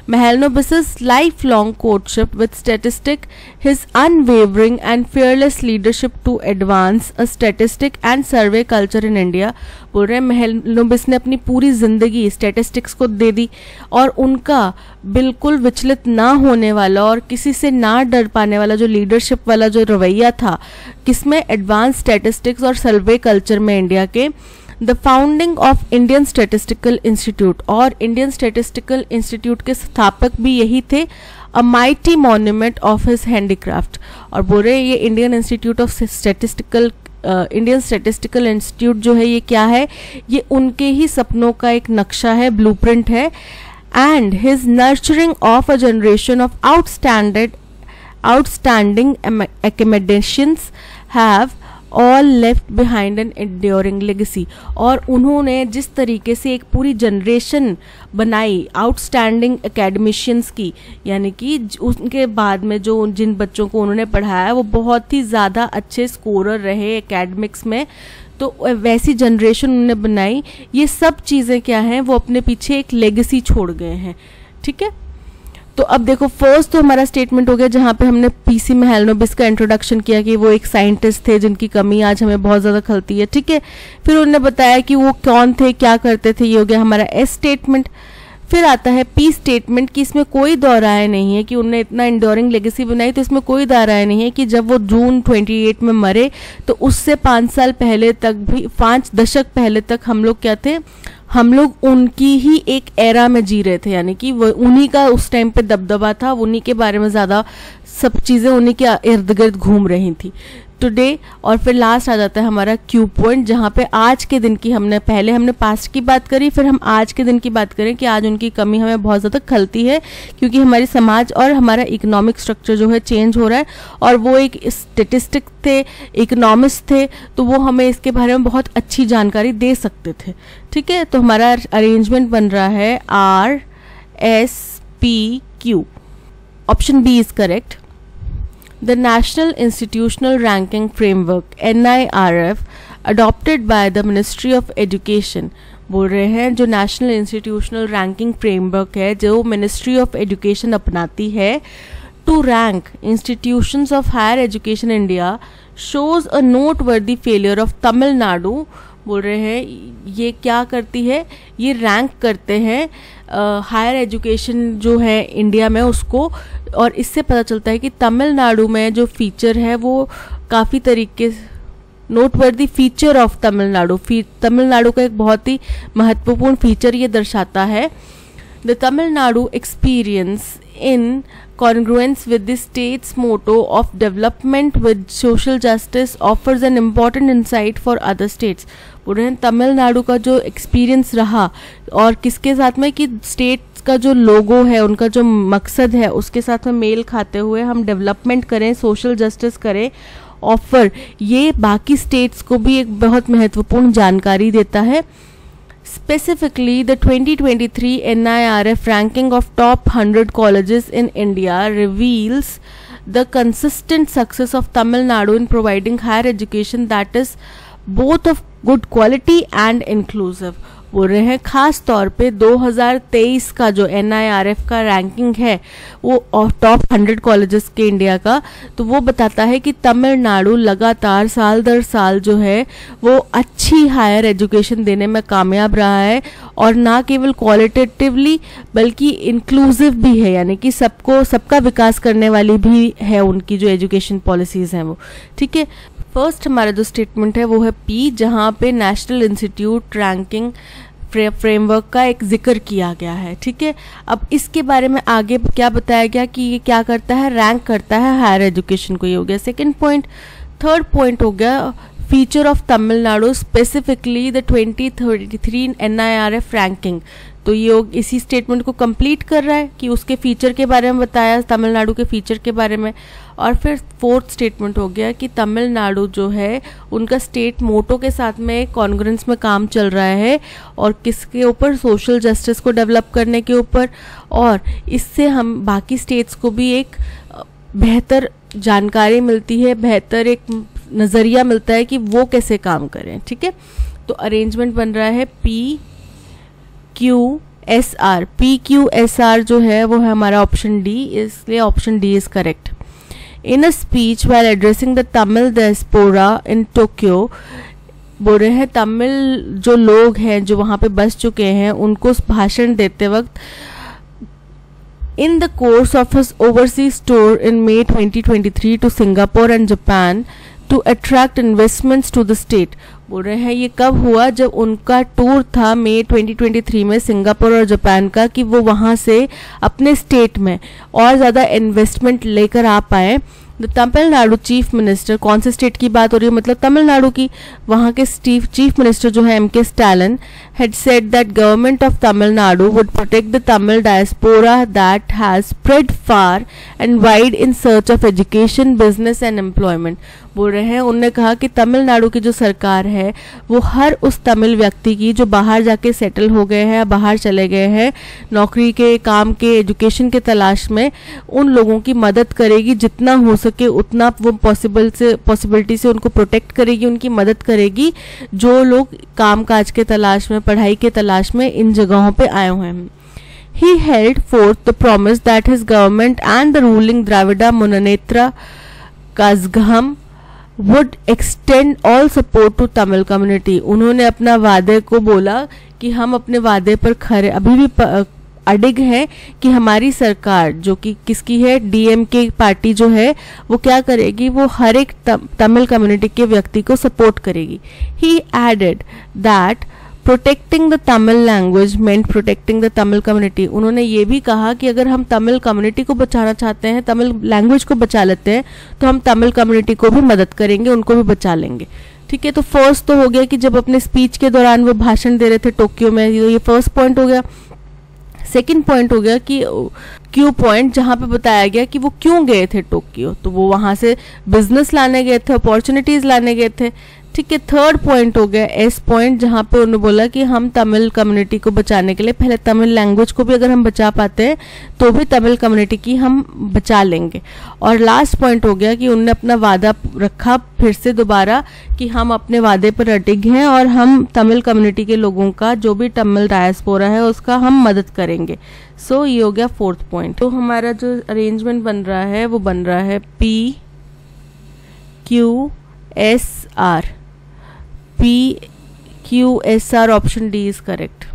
Mahalanobis's lifelong courtship with statistic, his unwavering and fearless leadership to advance a statistic and survey culture in India। बोल रहे हैं Mahalanobis ने अपनी पूरी ज़िंदगी स्टैटिस्टिक्स को दे दी और उनका बिल्कुल विचलित ना होने वाला और किसी से ना डर पाने वाला जो लीडरशिप वाला जो रवैया था, किसमें, एडवांस स्टैटिस्टिक्स और सर्वे कल्चर में इंडिया के। The founding of Indian statistical institute, और इंडियन स्टैटिस्टिकल इंस्टीट्यूट के स्थापक भी यही थे। अ mighty monument of his handicraft, और बोल रहे ये Indian institute of statistical Indian statistical institute जो है ये क्या है, ये उनके ही सपनों का एक नक्शा है, ब्लूप्रिंट है। And his nurturing of a generation of outstanding academicians have all left behind an enduring legacy। और उन्होंने जिस तरीके से एक पूरी जनरेशन बनाई आउटस्टैंडिंग एकेडमिशियंस की, यानी कि उनके बाद में जो जिन बच्चों को उन्होंने पढ़ाया वो बहुत ही ज़्यादा अच्छे स्कोरर रहे एकेडमिक्स में, तो वैसी जनरेशन उन्होंने बनाई। ये सब चीज़ें क्या हैं, वो अपने पीछे एक लेगेसी छोड़ गए हैं। ठीक है, तो अब देखो फर्स्ट तो हमारा स्टेटमेंट हो गया जहाँ पे हमने पीसी महालनोबिस का इंट्रोडक्शन किया कि वो एक साइंटिस्ट थे जिनकी कमी आज हमें बहुत ज़्यादा खलती है। ठीक है, फिर उन्होंने बताया कि वो कौन थे, क्या करते थे, ये हो गया हमारा एस स्टेटमेंट। फिर आता है पी स्टेटमेंट कि इसमें कोई दो राय नहीं है कि उन्होंने इतना इंड्योरिंग लेगेसी बनाई, तो इसमें कोई दो राय नहीं है कि जब वो जून 28 में मरे तो उससे 5 साल पहले तक भी, 5 दशक पहले तक हम लोग क्या थे, हम लोग उनकी ही एक एरा में जी रहे थे, यानी कि वो उन्हीं का उस टाइम पे दबदबा था, उन्हीं के बारे में ज़्यादा सब चीज़ें उन्हीं के इर्द गिर्द घूम रही थी टुडे। और फिर लास्ट आ जाता है हमारा क्यू पॉइंट, जहाँ पे आज के दिन की पहले हमने पास्ट की बात करी, फिर हम आज के दिन की बात करें कि आज उनकी कमी हमें बहुत ज़्यादा खलती है, क्योंकि हमारी समाज और हमारा इकोनॉमिक स्ट्रक्चर जो है चेंज हो रहा है, और वो एक स्टेटिस्टिक थे, इकोनॉमिस्ट थे, तो वो हमें इसके बारे में बहुत अच्छी जानकारी दे सकते थे। ठीक है, तो हमारा अरेंजमेंट बन रहा है RSPQ। Option B is correct. The National Institutional Ranking Framework NIRF adopted by the Ministry of Education, बोल रहे हैं जो नेशनल इंस्टीट्यूशनल रैंकिंग फ्रेमवर्क है जो मिनिस्ट्री ऑफ एजुकेशन अपनाती है to rank institutions of higher education India, shows a noteworthy failure of Tamil Nadu. बोल रहे हैं ये क्या करती है, ये रैंक करते हैं हायर एजुकेशन जो है इंडिया में उसको, और इससे पता चलता है कि तमिलनाडु में जो फीचर है वो काफ़ी तरीके, noteworthy feature of Tamil Nadu, Tamil Nadu का एक बहुत ही महत्वपूर्ण फीचर ये दर्शाता है। The Tamil Nadu experience in congruence with the state's motto of development with social justice offers an important insight for other states। बोल रहे हैं तमिलनाडु का जो एक्सपीरियंस रहा और किसके साथ में कि स्टेट का जो लोगो है, उनका जो मकसद है, उसके साथ में मेल खाते हुए हम डेवलपमेंट करें, सोशल जस्टिस करें, ऑफर ये बाकी स्टेट्स को भी एक बहुत महत्वपूर्ण जानकारी देता है। Specifically, the 2023 NIRF ranking of top 100 colleges in India reveals the consistent success of Tamil Nadu in providing higher education that is both of good quality and inclusive। बोल रहे हैं खास तौर पे 2023 का जो NIRF का रैंकिंग है वो टॉप 100 कॉलेजेस के इंडिया का, तो वो बताता है कि तमिलनाडु लगातार साल दर साल जो है वो अच्छी हायर एजुकेशन देने में कामयाब रहा है, और ना केवल क्वालिटेटिवली बल्कि इंक्लूसिव भी है, यानी कि सबका विकास करने वाली भी है उनकी जो एजुकेशन पॉलिसीज़ हैं वो। ठीक है, फर्स्ट हमारा जो स्टेटमेंट है वो है पी, जहाँ पे नेशनल इंस्टीट्यूट रैंकिंग फ्रेमवर्क का एक जिक्र किया गया है। ठीक है, अब इसके बारे में आगे क्या बताया गया कि ये क्या करता है, रैंक करता है हायर एजुकेशन को। ये हो गया सेकंड पॉइंट। थर्ड पॉइंट हो गया feature of Tamil Nadu specifically the 2033 NIRF ranking. तो ये इसी स्टेटमेंट को कंप्लीट कर रहा है कि उसके फीचर के बारे में बताया, तमिलनाडु के फीचर के बारे में। और फिर फोर्थ स्टेटमेंट हो गया कि तमिलनाडु जो है उनका स्टेट मोटो के साथ में कॉन्ग्रेंस में काम चल रहा है, और किसके ऊपर, सोशल जस्टिस को डेवलप करने के ऊपर, और इससे हम बाकी स्टेट्स को भी एक बेहतर जानकारी मिलती है, बेहतर एक नज़रिया मिलता है कि वो कैसे काम करें। ठीक है, तो अरेंजमेंट बन रहा है पी, PQSR, PQSR जो है वो है हमारा ऑप्शन डी, इसलिए option D is correct. In a speech while addressing the Tamil diaspora in Tokyo, बोल रहे हैं तमिल जो लोग हैं जो वहाँ पे बस चुके हैं उनको भाषण देते वक्त, in the course of his overseas tour in May 2023 to Singapore and Japan to attract investments to the state, बोल रहे हैं ये कब हुआ, जब उनका टूर था मई 2023 में सिंगापुर और जापान का, कि वो वहाँ से अपने स्टेट में और ज़्यादा इन्वेस्टमेंट लेकर आ पाए। द तमिलनाडु चीफ मिनिस्टर, कौन से स्टेट की बात हो रही है, मतलब तमिलनाडु की, वहाँ के चीफ मिनिस्टर जो है M.K. Stalin had said that government of Tamil Nadu would protect the Tamil diaspora that has spread far and wide in search of education, business and employment। बोल रहे हैं उन्होंने कहा कि तमिलनाडु की जो सरकार है वो हर उस तमिल व्यक्ति की जो बाहर जाके सेटल हो गए हैं, बाहर चले गए हैं नौकरी के, काम के, एजुकेशन के तलाश में, उन लोगों की मदद करेगी, जितना हो सके उतना वो पॉसिबिलिटी से उनको प्रोटेक्ट करेगी, उनकी मदद करेगी जो लोग काम काज के तलाश में, पढ़ाई के तलाश में इन जगहों पे आए हुए हैं। He held forth the promise that his government and the ruling Dravida Munnetra Kazhagam would extend all support to Tamil community। उन्होंने अपना वादे को बोला कि हम अपने वादे पर खरे, अभी भी अडिग है कि हमारी सरकार जो कि किसकी है, DMK पार्टी जो है, वो क्या करेगी, वो हर एक तमिल कम्युनिटी के व्यक्ति को सपोर्ट करेगी। He added that protecting the Tamil language meant protecting the Tamil community. उन्होंने ये भी कहा कि अगर हम तमिल कम्युनिटी को बचाना चाहते हैं, तमिल लैंग्वेज को बचा लेते हैं, तो हम तमिल कम्युनिटी को भी मदद करेंगे, उनको भी बचा लेंगे। ठीक है, तो फर्स्ट तो हो गया कि जब अपने स्पीच के दौरान वो भाषण दे रहे थे टोक्यो में, ये फर्स्ट पॉइंट हो गया। सेकेंड पॉइंट हो गया कि क्यू पॉइंट, जहाँ पे बताया गया कि वो क्यों गए थे टोक्यो, तो वो वहाँ से बिजनेस लाने गए थे, अपॉर्चुनिटीज लाने गए थे। ठीक है, थर्ड पॉइंट हो गया एस पॉइंट, जहाँ पे उन्होंने बोला कि हम तमिल कम्युनिटी को बचाने के लिए पहले तमिल लैंग्वेज को भी अगर हम बचा पाते हैं तो भी तमिल कम्युनिटी की हम बचा लेंगे। और लास्ट पॉइंट हो गया कि उन्होंने अपना वादा रखा फिर से दोबारा कि हम अपने वादे पर अडिग हैं और हम तमिल कम्युनिटी के लोगों का, जो भी तमिल डायस्पोरा है उसका हम मदद करेंगे। सो ये हो गया फोर्थ पॉइंट। तो हमारा जो अरेंजमेंट बन रहा है वो बन रहा है PQSR, PQSR option D is correct.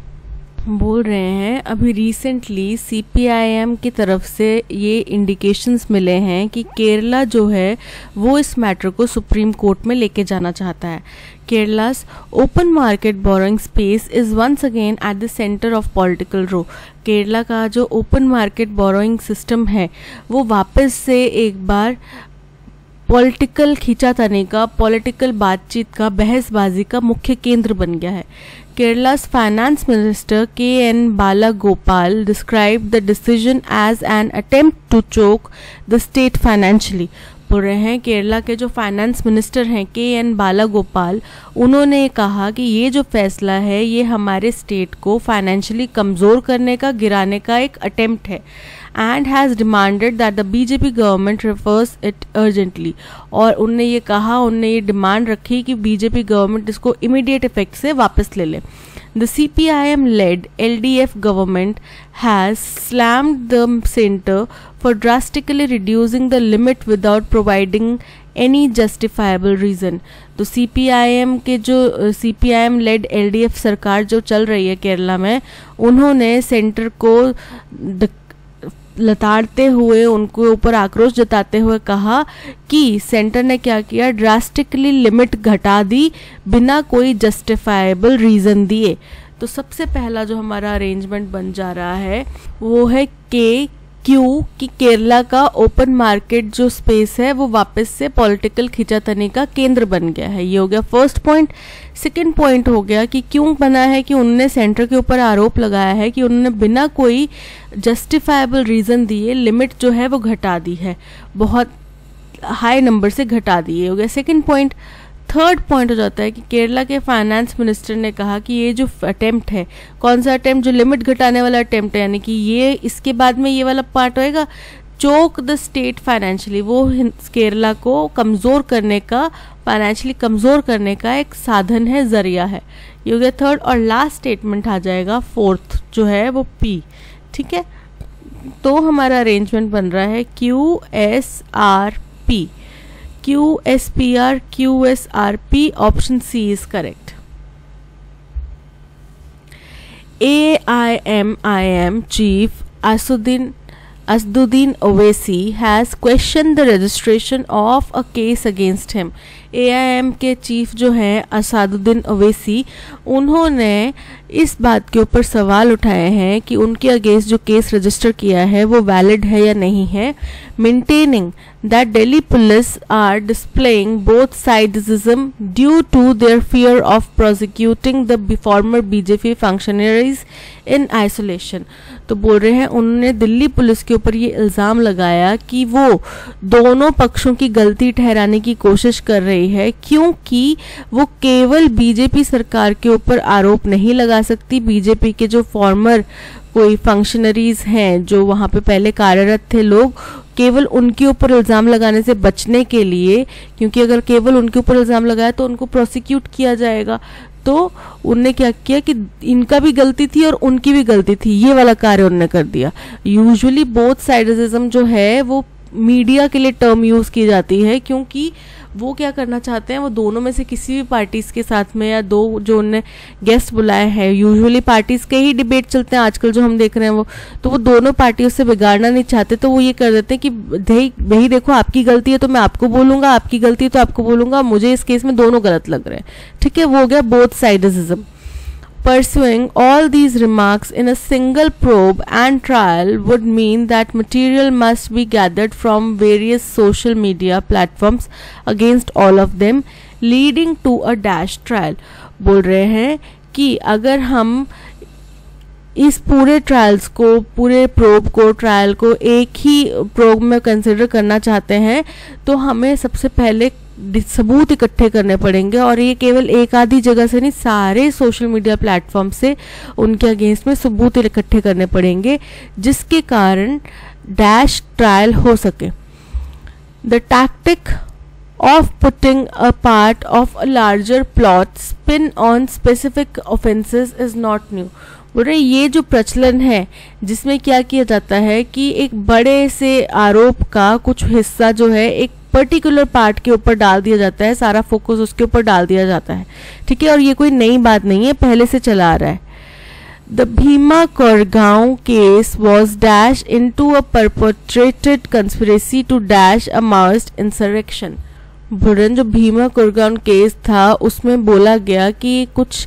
बोल रहे हैं अभी रिसेंटली CPIM की तरफ से ये इंडिकेशंस मिले हैं कि केरला जो है वो इस मैटर को सुप्रीम कोर्ट में लेके जाना चाहता है। Kerala's open market borrowing space is once again at the centre of political row. Kerala का जो ओपन मार्केट बोरोइंग सिस्टम है वो वापस से एक बार पॉलिटिकल खींचातानी का, पॉलिटिकल बातचीत का, बहसबाजी का मुख्य केंद्र बन गया है। Kerala's finance minister KN Balagopal described the decision as an attempt to choke the state financially। बोल रहे हैं केरला के जो फाइनेंस मिनिस्टर हैं KN Balagopal, उन्होंने कहा कि ये जो फैसला है ये हमारे स्टेट को फाइनेंशियली कमज़ोर करने का, गिराने का एक अटेम्प्ट है, and has demanded that the BJP government reverse it urgently। और उनने ये कहा, उनने ये डिमांड रखी कि BJP गवर्नमेंट इसको इमीडिएट इफेक्ट से वापस ले ले। The CPIM-led LDF government has slammed the center for drastically reducing the limit without providing any justifiable reason। तो CPIM के जो CPIM-led LDF सरकार जो चल रही है केरला में, उन्होंने सेंटर को लताड़ते हुए, उनके ऊपर आक्रोश जताते हुए कहा कि सेंटर ने क्या किया, ड्रास्टिकली लिमिट घटा दी बिना कोई जस्टिफाइबल रीज़न दिए। तो सबसे पहला जो हमारा अरेंजमेंट बन जा रहा है वो है क्यू कि केरला का ओपन मार्केट जो स्पेस है वो वापस से पॉलिटिकल खींचातानी का केंद्र बन गया है। ये हो गया फर्स्ट पॉइंट। सेकंड पॉइंट हो गया कि क्यों बना है, कि उन्होंने सेंटर के ऊपर आरोप लगाया है कि उन्होंने बिना कोई जस्टिफाइबल रीज़न दिए लिमिट जो है वो घटा दी है, बहुत हाई नंबर से घटा दी है। हो गया सेकंड पॉइंट। थर्ड पॉइंट हो जाता है कि केरला के फाइनेंस मिनिस्टर ने कहा कि ये जो अटेम्प्ट है, कौन सा अटेम्प्ट, जो लिमिट घटाने वाला अटेम्प्ट है, यानी कि ये इसके बाद में ये वाला पार्ट होएगा चोक द स्टेट फाइनेंशियली, वो केरला को कमज़ोर करने का, फाइनेंशियली कमज़ोर करने का एक साधन है, ज़रिया है। ये हो गया थर्ड। और लास्ट स्टेटमेंट आ जाएगा फोर्थ जो है वो पी। ठीक है, तो हमारा अरेंजमेंट बन रहा है QSRP, QSPR, QSRP, option C is correct. AIMIM chief Asaduddin Owaisi has questioned the registration of a case against him. AIM के चीफ जो हैं असदुद्दीन ओवैसी, उन्होंने इस बात के ऊपर सवाल उठाए हैं कि उनके अगेंस्ट जो केस रजिस्टर किया है वो वैलिड है या नहीं है, maintaining that Delhi police are displaying both sidism due to their fear of prosecuting the former BJP functionaries in isolation। तो बोल रहे हैं उन्होंने दिल्ली पुलिस के ऊपर ये इल्ज़ाम लगाया कि वो दोनों पक्षों की गलती ठहराने की कोशिश कर रही है, क्योंकि वो केवल बीजेपी सरकार के ऊपर आरोप नहीं लगा सकती। बीजेपी के जो फॉर्मर कोई फंक्शनरीज हैं जो वहाँ पे पहले कार्यरत थे लोग, केवल उनके ऊपर इल्ज़ाम लगाने से बचने के लिए, क्योंकि अगर केवल उनके ऊपर इल्ज़ाम लगाया तो उनको प्रोसिक्यूट किया जाएगा, तो उनने क्या किया कि इनका भी गलती थी और उनकी भी गलती थी, ये वाला कार्य उन्होंने कर दिया। यूजुअली बोथ साइडिज्म जो है वो मीडिया के लिए टर्म यूज़ की जाती है, क्योंकि वो क्या करना चाहते हैं, वो दोनों में से किसी भी पार्टीज के साथ में या दो जो उन्हें गेस्ट बुलाए हैं, यूजुअली पार्टीज के ही डिबेट चलते हैं आजकल जो हम देख रहे हैं वो, तो वो दोनों पार्टियों से बिगाड़ना नहीं चाहते, तो वो ये कर देते हैं कि भाई देखो आपकी गलती है तो मैं आपको बोलूंगा, आपकी गलती है तो आपको बोलूंगा, मुझे इस केस में दोनों गलत लग रहे हैं। ठीक है, वो हो गया both साइडिज्म। Pursuing all these remarks in a single probe and trial would mean that material must be gathered from various social media platforms against all of them, leading to a dash trial। बोल रहे हैं कि अगर हम इस पूरे trials को, पूरे प्रोब को, ट्रायल को एक ही प्रोब में कंसिडर करना चाहते हैं, तो हमें सबसे पहले सबूत इकट्ठे करने पड़ेंगे, और ये केवल एक आधी जगह से नहीं, सारे सोशल मीडिया प्लेटफॉर्म से उनके अगेंस्ट में सबूत इकट्ठे करने पड़ेंगे, जिसके कारण डैश ट्रायल हो सके। The tactic of putting a part of a larger plot spin on specific offenses is not new। बोल रहे ये जो प्रचलन है जिसमें क्या किया जाता है कि एक बड़े से आरोप का कुछ हिस्सा जो है एक पर्टिकुलर पार्ट के ऊपर डाल दिया जाता है, सारा फोकस उसके ऊपर डाल दिया जाता है। ठीक है, और ये कोई नई बात नहीं है, पहले से चला आ रहा है। The Bhima Koregaon case was dashed into a perpetrated conspiracy to dash a Maoist insurrection। Buren जो भीमा कोरेगांव केस था उसमें बोला गया कि कुछ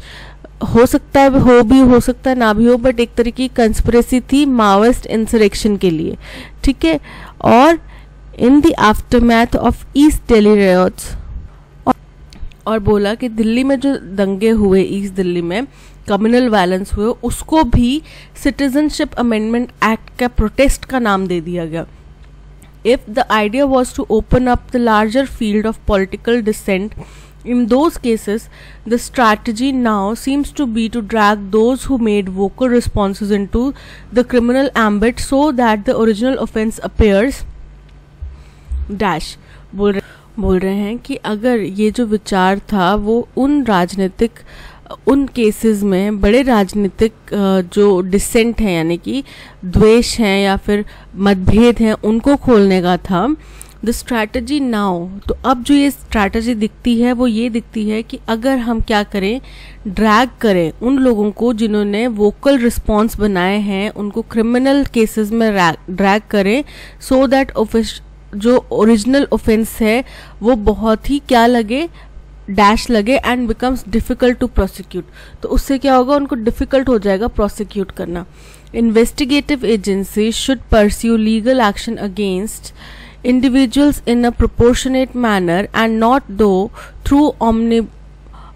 हो सकता है, हो भी हो सकता है ना भी हो, बट एक तरह की कंस्पिरेसी थी माओइस्ट इंसरेक्शन के लिए। ठीक है, और in the aftermath of east Delhi riots, और बोला कि दिल्ली में जो दंगे हुए, ईस्ट दिल्ली में कम्युनल वायलेंस हुए, उसको भी सिटीजनशिप अमेंडमेंट एक्ट का प्रोटेस्ट का नाम दे दिया गया। If the idea was to open up the larger field of political dissent in those cases, the strategy now seems to be to drag those who made vocal responses into the criminal ambit so that the original offense appears dash। बोल रहे हैं कि अगर ये जो विचार था वो उन केसेस में बड़े राजनीतिक जो डिसेंट हैं, यानी कि द्वेष हैं या फिर मतभेद हैं, उनको खोलने का था। द स्ट्रैटेजी नाउ, तो अब जो ये स्ट्रैटेजी दिखती है वो ये दिखती है कि अगर हम क्या करें, ड्रैग करें उन लोगों को जिन्होंने वोकल रिस्पॉन्स बनाए हैं, उनको क्रिमिनल केसेस में ड्रैग करें, सो दैट जो ओरिजिनल ऑफेंस है वो बहुत ही क्या लगे, डैश लगे, and becomes difficult to prosecute. तो उससे क्या होगा, उनको डिफिकल्ट हो जाएगा प्रोसिक्यूट करना। Investigative agency should pursue legal action against individuals in a proportionate manner and not though through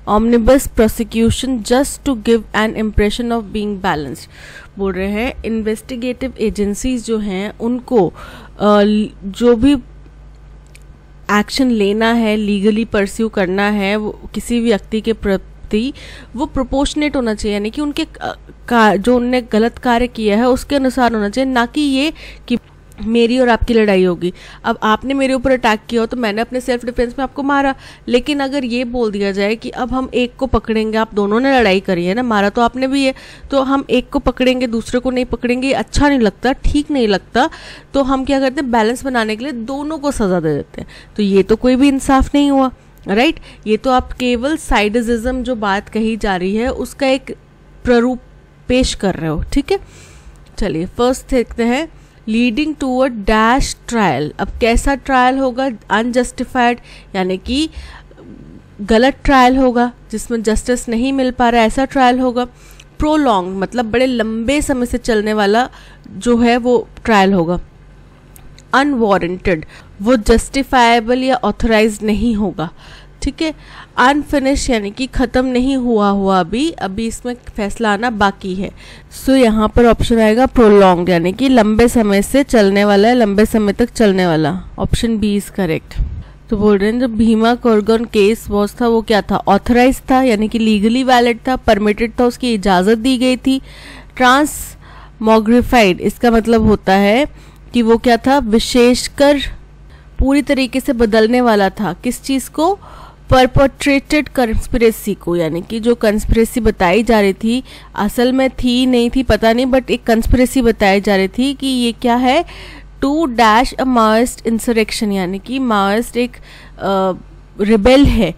omnibus prosecution just to give an impression of being balanced। बोल रहे हैं इन्वेस्टिगेटिव एजेंसीज जो हैं उनको जो भी एक्शन लेना है, लीगली परस्यू करना है वो किसी व्यक्ति के प्रति, वो प्रोपोर्शनेट होना चाहिए, यानी कि उनके जो उनने गलत कार्य किया है उसके अनुसार होना चाहिए, ना कि ये कि मेरी और आपकी लड़ाई होगी। अब आपने मेरे ऊपर अटैक किया हो तो मैंने अपने सेल्फ डिफेंस में आपको मारा, लेकिन अगर ये बोल दिया जाए कि अब हम एक को पकड़ेंगे, आप दोनों ने लड़ाई करी है ना, मारा तो आपने भी है, तो हम एक को पकड़ेंगे दूसरे को नहीं पकड़ेंगे, अच्छा नहीं लगता, ठीक नहीं लगता, तो हम क्या करते हैं, बैलेंस बनाने के लिए दोनों को सजा दे देते हैं। तो ये तो कोई भी इंसाफ नहीं हुआ, राइट। ये तो आप केवल साइडिज्म जो बात कही जा रही है उसका एक प्रारूप पेश कर रहे हो, ठीक है। चलिए फर्स्ट देखते हैं, leading to a dash trial. अब कैसा ट्रायल होगा, अनजस्टिफाइड यानी कि गलत ट्रायल होगा जिसमें जस्टिस नहीं मिल पा रहा है, ऐसा ट्रायल होगा। प्रोलॉन्ग मतलब बड़े लंबे समय से चलने वाला जो है वो ट्रायल होगा। अनवारंटेड वो जस्टिफाइबल या ऑथराइज नहीं होगा, ठीक है। अनफिनिश यानी कि ख़त्म नहीं हुआ अभी इसमें फैसला आना बाकी है। सो यहाँ पर ऑप्शन आएगा प्रोलॉन्ग यानी कि लंबे समय से चलने वाला है, लंबे समय तक चलने वाला। Option B is correct. तो बोल रहे हैं जो भीमा कोरेगान केस वॉज था वो क्या था, ऑथराइज था यानी कि लीगली वैलिड था, परमिटेड था, उसकी इजाज़त दी गई थी। ट्रांसमोग्रिफाइड इसका मतलब होता है कि वो क्या था, विशेषकर पूरी तरीके से बदलने वाला था। किस चीज़ को, परपेट्रेटेड कंस्पिरेसी को, यानी कि जो कंस्पिरेसी बताई जा रही थी असल में थी नहीं थी पता नहीं, बट एक कंस्पिरेसी बताई जा रही थी कि ये क्या है, to dash a Maoist insurrection, यानी कि माओइस्ट एक रिबेल है,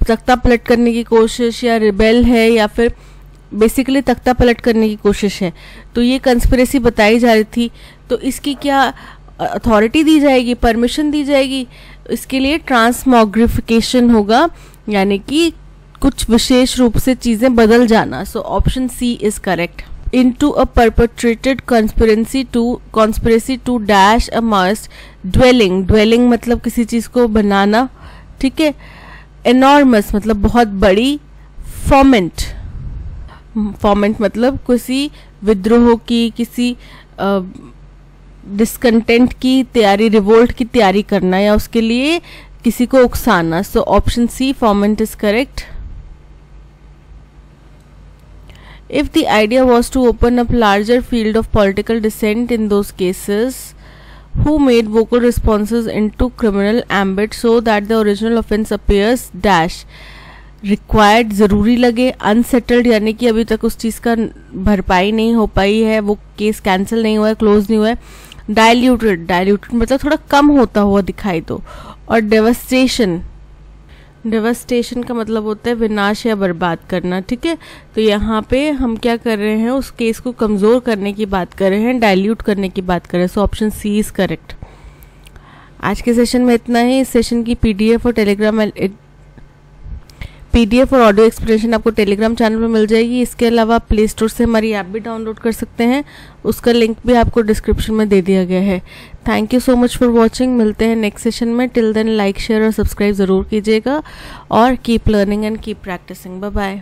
तख्ता पलट करने की कोशिश, या रिबेल है या फिर बेसिकली तख्ता पलट करने की कोशिश है। तो ये कंस्पिरेसी बताई जा रही थी, तो इसकी क्या अथॉरिटी दी जाएगी, परमिशन दी जाएगी, इसके लिए ट्रांसमोग्रिफिकेशन होगा यानी कि कुछ विशेष रूप से चीज़ें बदल जाना। So option C is correct. Into a perpetrated conspiracy to dash a Maoist dwelling मतलब किसी चीज़ को बनाना, ठीक है। एनॉर्मस मतलब बहुत बड़ी। फॉमेंट मतलब किसी विद्रोह की, किसी डिस्कंटेंट की तैयारी, रिवोल्ट की तैयारी करना या उसके लिए किसी को उकसाना। So option C foment is correct. If the idea was to open up larger field of political dissent in those cases, who made vocal responses into criminal ambit so that the original offense appears dash required ज़रूरी लगे। unsettled यानी कि अभी तक उस चीज़ का भरपाई नहीं हो पाई है, वो केस कैंसिल नहीं हुआ है, क्लोज नहीं हुआ है। डाइल्यूटेड मतलब थोड़ा कम होता हुआ दिखाई दो। और डेवस्टेशन का मतलब होता है विनाश या बर्बाद करना, ठीक है। तो यहाँ पे हम क्या कर रहे हैं, उस केस को कमज़ोर करने की बात कर रहे हैं, डाइल्यूट करने की बात कर रहे हैं। So option C is correct. आज के सेशन में इतना ही। इस सेशन की पीडीएफ और ऑडियो एक्सप्लेनेशन आपको टेलीग्राम चैनल में मिल जाएगी। इसके अलावा आप प्ले स्टोर से हमारी ऐप भी डाउनलोड कर सकते हैं, उसका लिंक भी आपको डिस्क्रिप्शन में दे दिया गया है। Thank you so much for watching. मिलते हैं नेक्स्ट सेशन में। टिल देन लाइक शेयर और सब्सक्राइब ज़रूर कीजिएगा और keep learning and keep practising. Bye bye.